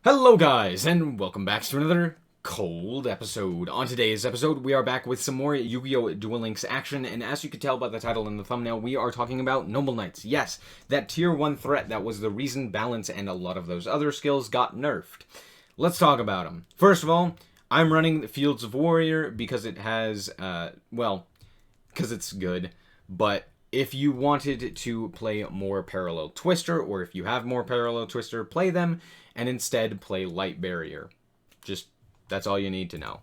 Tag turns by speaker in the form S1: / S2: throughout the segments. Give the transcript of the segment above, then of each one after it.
S1: Hello guys, and welcome back to another cold episode. On today's episode, we are back with some more Yu-Gi-Oh! Duel Links action, and as you can tell by the title and the thumbnail, we are talking about Noble Knights. Yes, that tier 1 threat that was the reason balance and a lot of those other skills got nerfed. Let's talk about them. First of all, I'm running the Fields of Warrior because it has, because it's good, but if you wanted to play more Parallel Twister, or if you have more Parallel Twister, play them, and instead play Light Barrier. Just, that's all you need to know.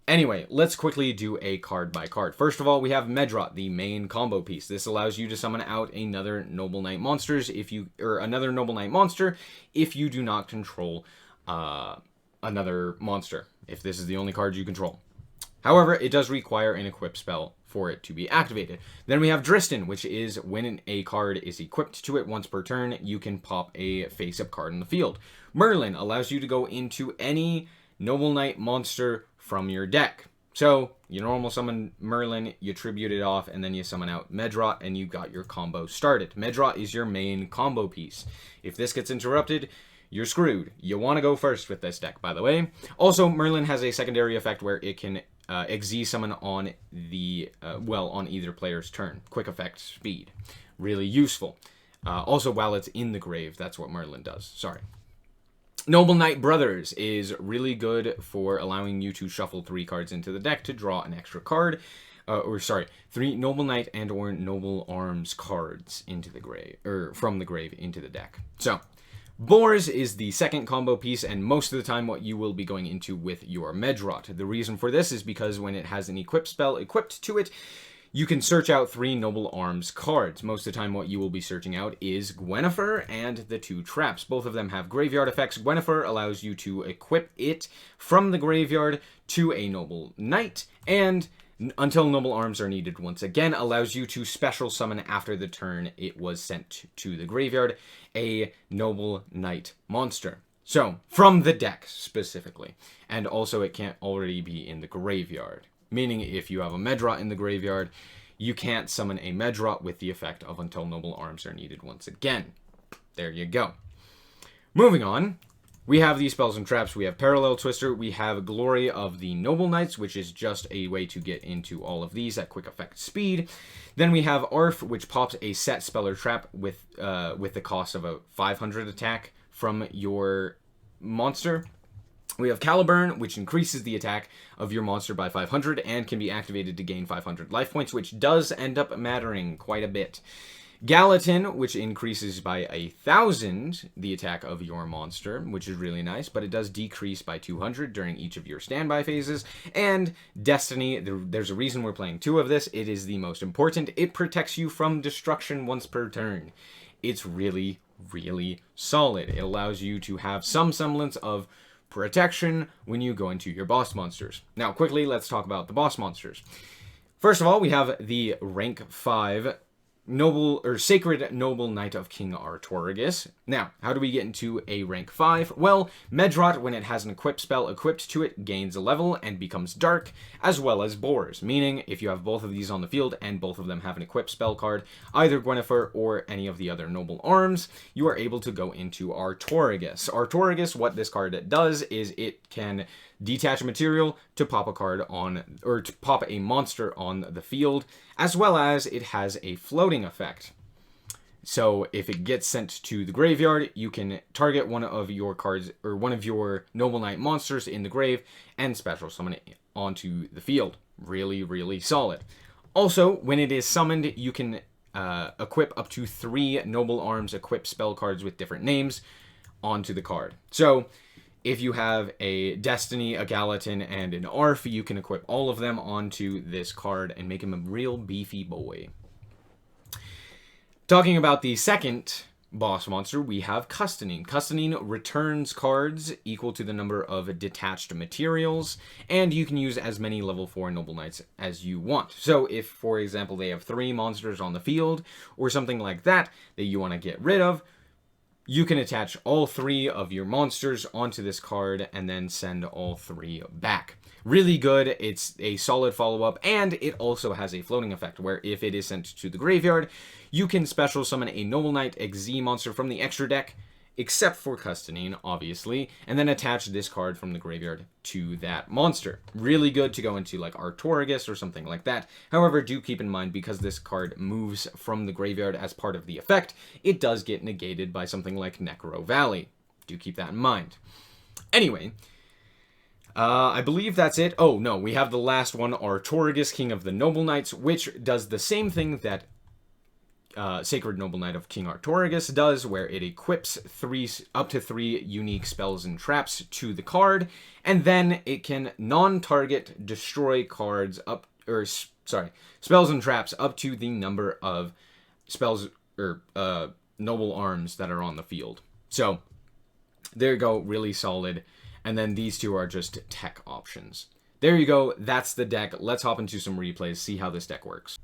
S1: Anyway, let's quickly do a card by card. First of all, we have Medrot, the main combo piece. This allows you to summon out another Noble Knight monster if you do not control another monster, if this is the only card you control. However, it does require an equip spell for it to be activated. Then we have Dristan, which is when a card is equipped to it once per turn, you can pop a face-up card in the field. Merlin allows you to go into any Noble Knight monster from your deck. So, you normal summon Merlin, you tribute it off, and then you summon out Medrot, and you got your combo started. Medrot is your main combo piece. If this gets interrupted, you're screwed. You want to go first with this deck, by the way. Also, Merlin has a secondary effect where it can XZ summon on on either player's turn. Quick effect speed. Really useful. Also, while it's in the grave, that's what Merlin does. Sorry. Noble Knight Brothers is really good for allowing you to shuffle 3 cards into the deck to draw an extra card. 3 Noble Knight and or Noble Arms cards into the grave, or from the grave into the deck. So, Boars is the second combo piece, and most of the time what you will be going into with your Medrot. The reason for this is because when it has an equip spell equipped to it, you can search out 3 Noble Arms cards. Most of the time what you will be searching out is Gwynnefer and the 2 traps. Both of them have graveyard effects. Gwynnefer allows you to equip it from the graveyard to a Noble Knight, and until Noble Arms are needed once again, allows you to special summon after the turn it was sent to the graveyard, a Noble Knight monster. So, from the deck, specifically. And also, it can't already be in the graveyard. Meaning, if you have a Medrot in the graveyard, you can't summon a Medrot with the effect of until Noble Arms are needed once again. There you go. Moving on. We have these spells and traps. We have Parallel Twister. We have Glory of the Noble Knights, which is just a way to get into all of these at quick effect speed. Then we have Arf, which pops a set spell or trap with the cost of a 500 attack from your monster. We have Caliburn, which increases the attack of your monster by 500 and can be activated to gain 500 life points, which does end up mattering quite a bit. Gallatin, which increases by 1,000 the attack of your monster, which is really nice, but it does decrease by 200 during each of your standby phases. And Destiny, there's a reason we're playing 2 of this. It is the most important. It protects you from destruction once per turn. It's really, really solid. It allows you to have some semblance of protection when you go into your boss monsters. Now, quickly, let's talk about the boss monsters. First of all, we have the rank 5 Sacred Noble Knight of King Artorigus. Now, how do we get into a rank 5? Well, Medrot, when it has an equip spell equipped to it, gains a level and becomes dark, as well as Boars. Meaning, if you have both of these on the field and both of them have an equipped spell card, either Gwynnefer or any of the other Noble Arms, you are able to go into Artorigus. Artorigus, what this card does is it can detach material to pop a card on, or to pop a monster on the field, as well as it has a floating effect. So if it gets sent to the graveyard, you can target one of your cards, or one of your Noble Knight monsters in the grave, and special summon it onto the field. Really, really solid. Also, when it is summoned, you can equip up to 3 Noble Arms equipped spell cards with different names onto the card. So, if you have a Destiny, a Gallatin, and an Arf, you can equip all of them onto this card and make him a real beefy boy. Talking about the second boss monster, we have Custenine. Custenine returns cards equal to the number of detached materials, and you can use as many level 4 Noble Knights as you want. So if, for example, they have 3 monsters on the field, or something like that you want to get rid of, you can attach all 3 of your monsters onto this card and then send all 3 back. Really good. It's a solid follow-up, and it also has a floating effect where if it is sent to the graveyard, you can special summon a Noble Knight XZ monster from the extra deck except for Custoning, obviously, and then attach this card from the graveyard to that monster. Really good to go into like Artorigus or something like that. However, do keep in mind, because this card moves from the graveyard as part of the effect, it does get negated by something like Necro Valley. Do keep that in mind. Anyway, I believe that's it. Oh, no, we have the last one, Artorigus, King of the Noble Knights, which does the same thing that Sacred Noble Knight of King Artorigus does, where it equips up to three unique spells and traps to the card, and then it can non-target destroy cards spells and traps up to the number of spells or noble arms that are on the field. So there you go, really solid. And then these two are just tech options. There you go, that's the deck. Let's hop into some replays, see how this deck works.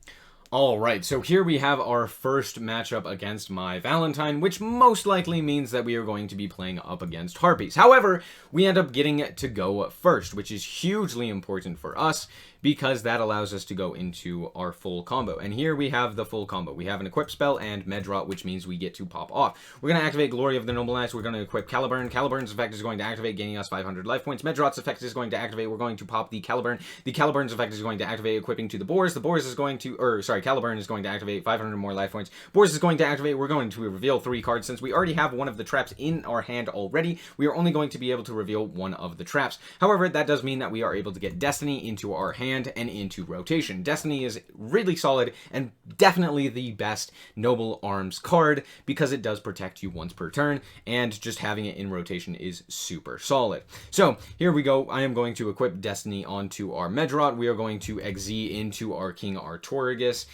S1: Alright, so here we have our first matchup against my Valentine, which most likely means that we are going to be playing up against Harpies. However, we end up getting to go first, which is hugely important for us, because that allows us to go into our full combo. And here we have the full combo. We have an equip spell and Medrot, which means we get to pop off. We're going to activate Glory of the Noble Knights. We're going to equip Caliburn. Caliburn's effect is going to activate, gaining us 500 life points. Medrot's effect is going to activate. We're going to pop the Caliburn. The Caliburn's effect is going to activate, equipping to the Boars. The Boars is going to, Caliburn is going to activate 500 more life points. Boars is going to activate. We're going to reveal 3 cards. Since we already have one of the traps in our hand already, we are only going to be able to reveal one of the traps. However, that does mean that we are able to get Destiny into our hand and into rotation. Destiny is really solid and definitely the best Noble Arms card, because it does protect you once per turn, and just having it in rotation is super solid. So here we go. I am going to equip Destiny onto our Medrot. We are going to XZ into our King Artorigus.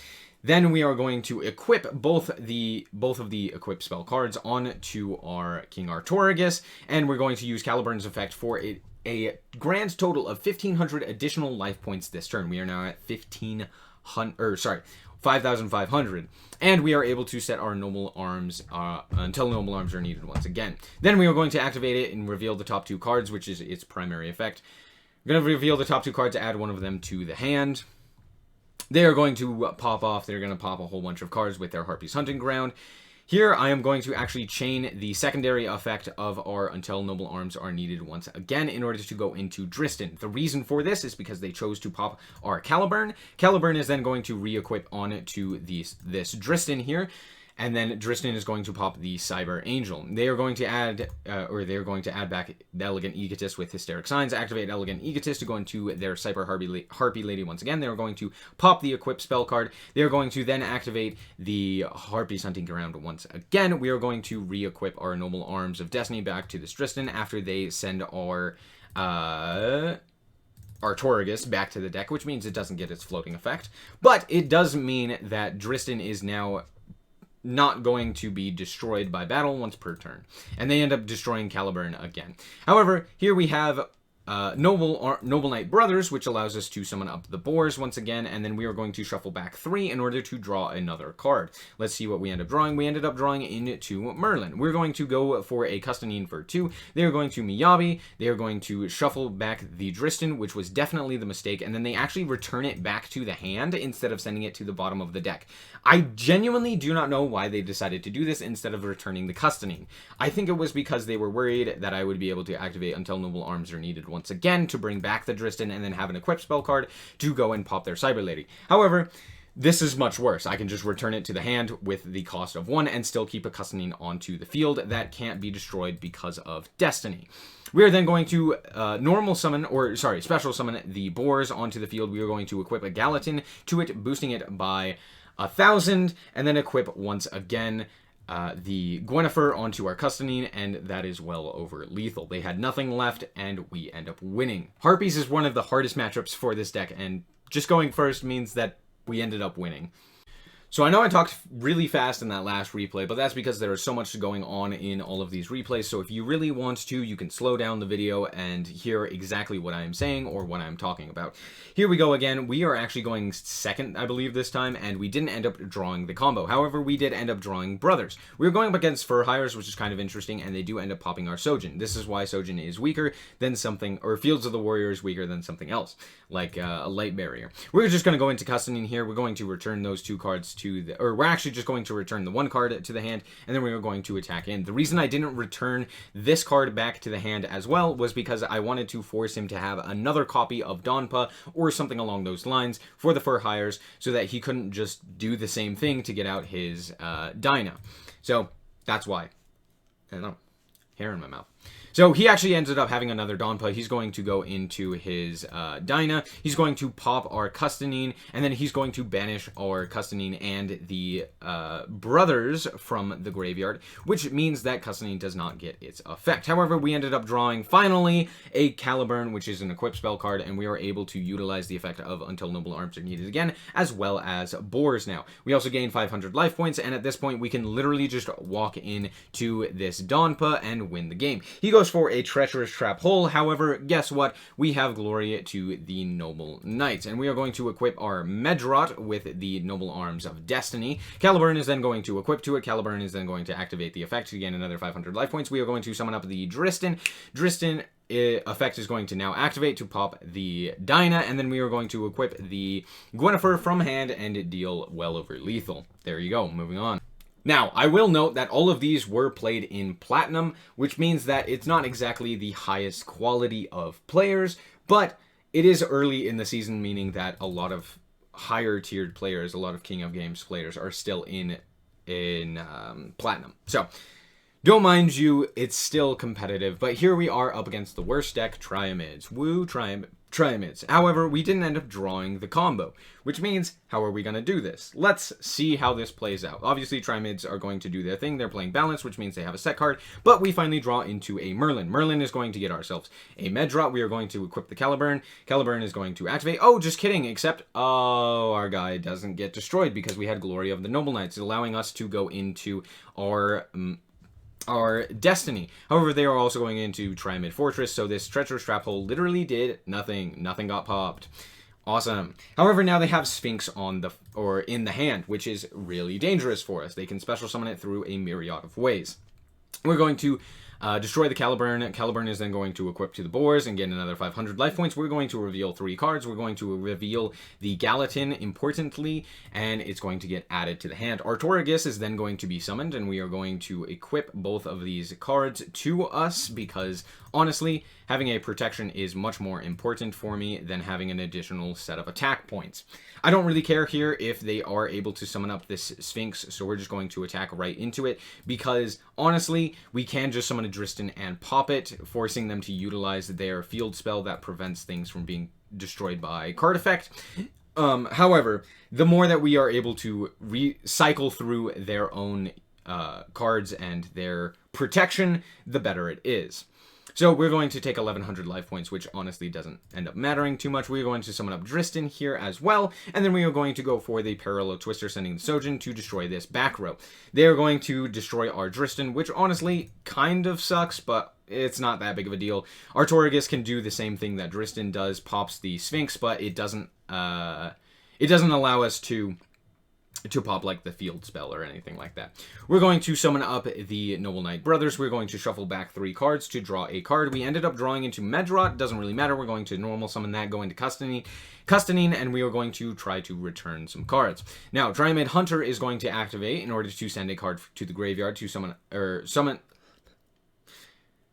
S1: Then we are going to equip both of the equip spell cards onto our King Artorigus, and we're going to use Caliburn's effect for a grand total of 1,500 additional life points this turn. We are now at 5,500, and we are able to set our Noble Arms until Noble Arms are needed once again. Then we are going to activate it and reveal the top 2 cards, which is its primary effect. We're going to reveal the top 2 cards, add one of them to the hand. They are going to pop off. They're going to pop a whole bunch of cards with their Harpy's Hunting Ground. Here, I am going to actually chain the secondary effect of our Until Noble Arms are needed once again in order to go into Dristin. The reason for this is because they chose to pop our Caliburn. Caliburn is then going to re-equip onto this Dristin here. And then Dristin is going to pop the Cyber Angel. They are going to add, back the Elegant Egotist with Hysteric Signs, activate Elegant Egotist to go into their Cyber Harpy Lady once again. They are going to pop the Equip spell card. They are going to then activate the Harpy's Hunting Ground once again. We are going to re-equip our Noble Arms of Destiny back to this Dristin after they send our Artorigus back to the deck, which means it doesn't get its floating effect. But it does mean that Dristin is now not going to be destroyed by battle once per turn. And they end up destroying Caliburn again. However, here we have Noble Knight Brothers, which allows us to summon up the Boars once again, and then we are going to shuffle back 3 in order to draw another card. Let's see what we end up drawing. We ended up drawing into Merlin. We're going to go for a Custanine for 2. They are going to Miyabi. They are going to shuffle back the Dristin, which was definitely the mistake, and then they actually return it back to the hand instead of sending it to the bottom of the deck. I genuinely do not know why they decided to do this instead of returning the Custanine. I think it was because they were worried that I would be able to activate Until Noble Arms are needed once again to bring back the Dristin and then have an equip spell card to go and pop their Cyber Lady. However, this is much worse. I can just return it to the hand with the cost of 1 and still keep a Custanine onto the field that can't be destroyed because of Destiny. We are then going to special summon the Boars onto the field. We are going to equip a Gallatin to it, boosting it by 1,000, and then equip once again the Gwennifer onto our Custanine, and that is well over lethal. They had nothing left, and we end up winning. Harpies is one of the hardest matchups for this deck, and just going first means that we ended up winning. So I know I talked really fast in that last replay, but that's because there is so much going on in all of these replays, so if you really want to, you can slow down the video and hear exactly what I am saying or what I'm talking about. Here we go again. We are actually going second, I believe, this time, and we didn't end up drawing the combo. However, we did end up drawing Brothers. We were going up against Fur Hires, which is kind of interesting, and they do end up popping our Sojin. This is why Sojin is weaker than something, or Fields of the Warrior is weaker than something else, like a Light Barrier. We're just going to go into Custanine here. We're going to return those 2 cards to the, or we're actually just going to return the 1 card to the hand, and then we are going to attack in. The reason I didn't return this card back to the hand as well was because I wanted to force him to have another copy of Donpa or something along those lines for the Fur Hires, so that he couldn't just do the same thing to get out his Dyna. So that's why. I don't know. Hair in my mouth. So he actually ended up having another Donpa. He's going to go into his Dyna. He's going to pop our Custanine, and then he's going to banish our Custanine and the brothers from the graveyard, which means that Custanine does not get its effect. However, we ended up drawing, finally, a Caliburn, which is an equip spell card, and we are able to utilize the effect of Until Noble Arms are needed again, as well as Boars now. We also gain 500 life points, and at this point, we can literally just walk in to this Donpa and win the game. He goes for a Treacherous Trap Hole. However, guess what? We have Glory to the Noble Knights, and we are going to equip our Medrot with the Noble Arms of Destiny. Caliburn is then going to equip to it. Caliburn is then going to activate the effect to gain another 500 life points. We are going to summon up the Dristin. Dristin effect is going to now activate to pop the Dyna, and then we are going to equip the Gwynnifer from hand and deal well over lethal. There you go. Moving on. Now, I will note that all of these were played in Platinum, which means that it's not exactly the highest quality of players, but it is early in the season, meaning that a lot of higher tiered players, a lot of King of Games players are still in Platinum. So, don't mind you, it's still competitive, but here we are up against the worst deck, Triamids. Woo, Triamids. However, we didn't end up drawing the combo, which means, how are we going to do this? Let's see how this plays out. Obviously, Triamids are going to do their thing. They're playing balance, which means they have a set card, but we finally draw into a Merlin. Merlin is going to get ourselves a Medrot. We are going to equip the Caliburn. Caliburn is going to activate. Oh, just kidding, except, oh, our guy doesn't get destroyed because we had Glory of the Noble Knights, allowing us to go into our Destiny. However, they are also going into Triamid Fortress, so this Treacherous Trap Hole literally did nothing. Nothing got popped. Awesome. However, now they have Sphinx on the, or in the hand, which is really dangerous for us. They can special summon it through a myriad of ways. We're going to destroy the Caliburn. Caliburn is then going to equip to the Boars and get another 500 life points. We're going to reveal 3 cards. We're going to reveal the Gallatin, importantly, and it's going to get added to the hand. Artorigus is then going to be summoned, and we are going to equip both of these cards to us because, honestly, having a protection is much more important for me than having an additional set of attack points. I don't really care here if they are able to summon up this Sphinx, so we're just going to attack right into it because, honestly, we can just summon a Dristin and pop it, forcing them to utilize their field spell that prevents things from being destroyed by card effect. However, the more that we are able to recycle through their own cards and their protection, the better it is. So we're going to take 1100 life points, which honestly doesn't end up mattering too much. We're going to summon up Dristin here as well, and then we are going to go for the Parallel Twister, sending the Sojin to destroy this back row. They are going to destroy our Dristin, which honestly kind of sucks, but it's not that big of a deal. Artorigus can do the same thing that Dristin does, pops the Sphinx, but it doesn't allow us to pop like the field spell or anything like that. We're going to summon up the Noble Knight Brothers. We're going to shuffle back 3 cards to draw a card. We ended up drawing into Medrot. Doesn't really matter. We're going to normal summon that, go into Custanine, and we are going to try to return some cards. Now, Triamid Hunter is going to activate in order to send a card to the graveyard to summon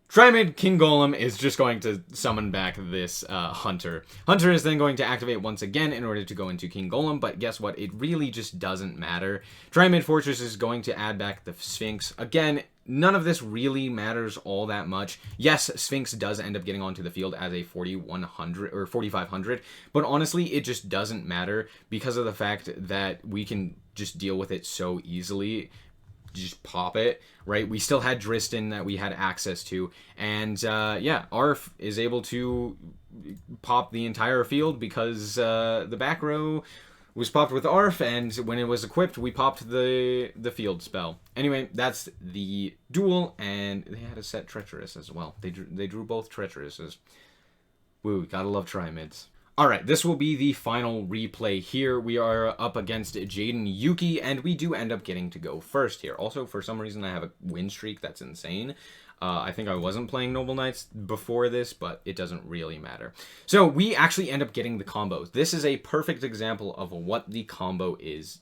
S1: Triamid King Golem is just going to summon back this Hunter. Hunter is then going to activate once again in order to go into King Golem, but guess what? It really just doesn't matter. Triamid Fortress is going to add back the Sphinx. Again, none of this really matters all that much. Yes, Sphinx does end up getting onto the field as a 4100 or 4500, but honestly, it just doesn't matter because of the fact that we can just deal with it so easily. Just pop it, right? We still had Dristin that we had access to, and yeah, Arf is able to pop the entire field because the back row was popped with Arf, and when it was equipped, we popped the field spell. Anyway, that's the duel, and they had a set Treacherous as well. They drew both Treacherouses. Woo, gotta love Triamids. Alright, this will be the final replay here. We are up against Jaden Yuki, and we do end up getting to go first here. Also, for some reason, I have a win streak that's insane. I think I wasn't playing Noble Knights before this, but it doesn't really matter. So, we actually end up getting the combos. This is a perfect example of what the combo is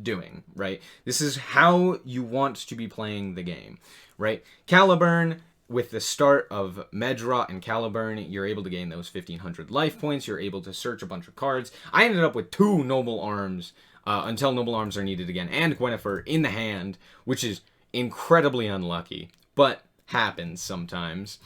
S1: doing, right? This is how you want to be playing the game, right? Caliburn, with the start of Medrot and Caliburn, you're able to gain those 1,500 life points. You're able to search a bunch of cards. I ended up with 2 Noble Arms until Noble Arms are needed again, and Gwynnifer in the hand, which is incredibly unlucky, but happens sometimes.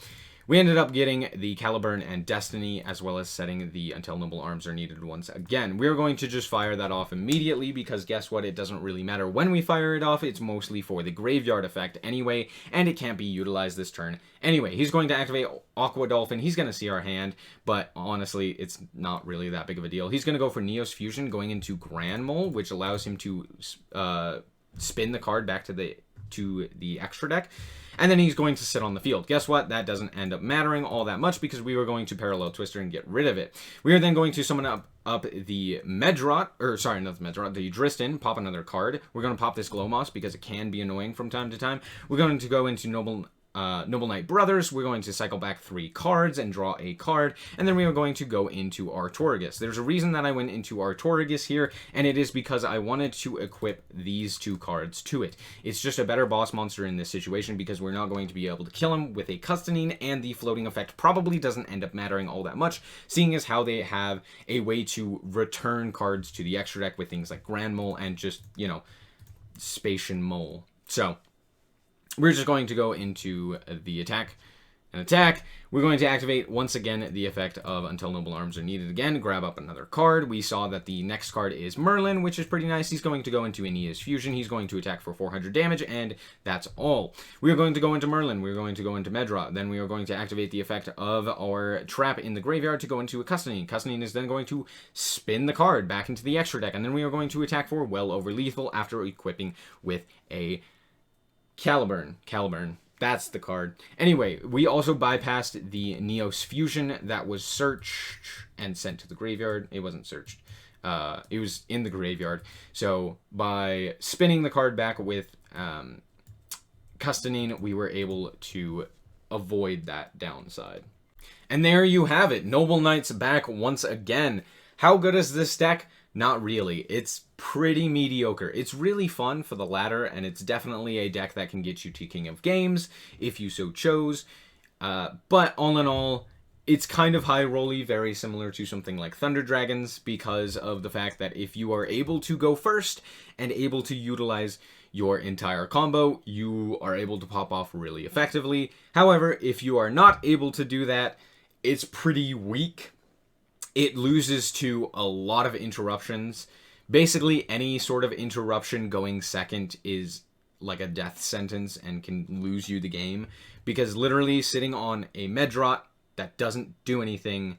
S1: We ended up getting the Caliburn and Destiny, as well as setting the Until Noble Arms are needed once again. We're going to just fire that off immediately, because guess what? It doesn't really matter when we fire it off. It's mostly for the graveyard effect anyway, and it can't be utilized this turn. Anyway, he's going to activate Aqua Dolphin. He's going to see our hand, but honestly, it's not really that big of a deal. He's going to go for Neos Fusion, going into Grand Mole, which allows him to spin the card back to the extra deck. And then he's going to sit on the field. Guess what? That doesn't end up mattering all that much, because we were going to Parallel Twister and get rid of it. We are then going to summon up the Medrot, or sorry, not the Medrot, the Dristin, pop another card. We're going to pop this Glowmoss because it can be annoying from time to time. We're going to go into Noble Knight Brothers. We're going to cycle back 3 cards and draw a card, and then we are going to go into Artorigus. There's a reason that I went into Artorigus here, and it is because I wanted to equip these 2 cards to it. It's just a better boss monster in this situation, because we're not going to be able to kill him with a Custoning, and the floating effect probably doesn't end up mattering all that much, seeing as how they have a way to return cards to the extra deck with things like Grand Mole and just, you know, Spatian Mole. So we're just going to go into the attack. We're going to activate, once again, the effect of Until Noble Arms are needed again. Grab up another card. We saw that the next card is Merlin, which is pretty nice. He's going to go into Aeneas Fusion. He's going to attack for 400 damage, and that's all. We are going to go into Merlin. We're going to go into Medrot. Then we are going to activate the effect of our trap in the graveyard to go into a Custoning. Custoning is then going to spin the card back into the extra deck, and then we are going to attack for well over lethal after equipping with a Caliburn. That's the card. Anyway, we also bypassed the Neos Fusion that was searched and sent to the graveyard. It wasn't searched. It was in the graveyard. So by spinning the card back with Custoning, we were able to avoid that downside. And there you have it. Noble Knights back once again. How good is this deck? Not really. It's pretty mediocre. It's really fun for the ladder, and it's definitely a deck that can get you to King of Games if you so chose. But all in all, it's kind of high rolly, very similar to something like Thunder Dragons, because of the fact that if you are able to go first and able to utilize your entire combo, you are able to pop off really effectively. However, if you are not able to do that, it's pretty weak. It loses to a lot of interruptions. Basically, any sort of interruption going second is like a death sentence and can lose you the game. Because literally sitting on a Medrot that doesn't do anything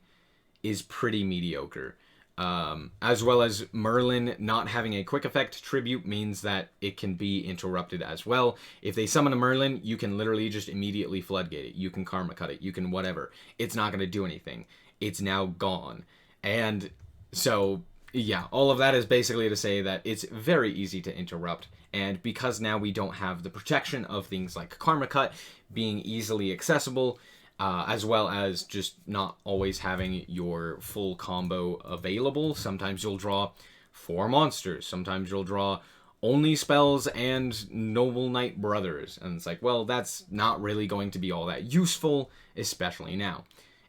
S1: is pretty mediocre. As well as Merlin not having a quick effect tribute means that it can be interrupted as well. If they summon a Merlin, you can literally just immediately floodgate it. You can karma cut it. You can whatever. It's not going to do anything. It's now gone. And so, yeah, all of that is basically to say that it's very easy to interrupt. And because now we don't have the protection of things like karma cut being easily accessible, as well as just not always having your full combo available. Sometimes you'll draw 4 monsters. Sometimes you'll draw only spells and Noble Knight Brothers. And it's like, well, that's not really going to be all that useful, especially now.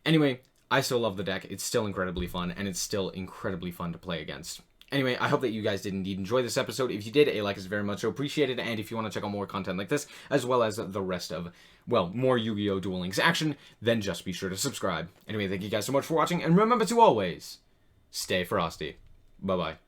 S1: Anyway, I still love the deck. It's still incredibly fun, and it's still incredibly fun to play against. Anyway, I hope that you guys did indeed enjoy this episode. If you did, a like is very much appreciated, and if you want to check out more content like this, as well as the rest of, well, more Yu-Gi-Oh! Duel Links action, then just be sure to subscribe. Anyway, thank you guys so much for watching, and remember to always stay frosty. Bye-bye.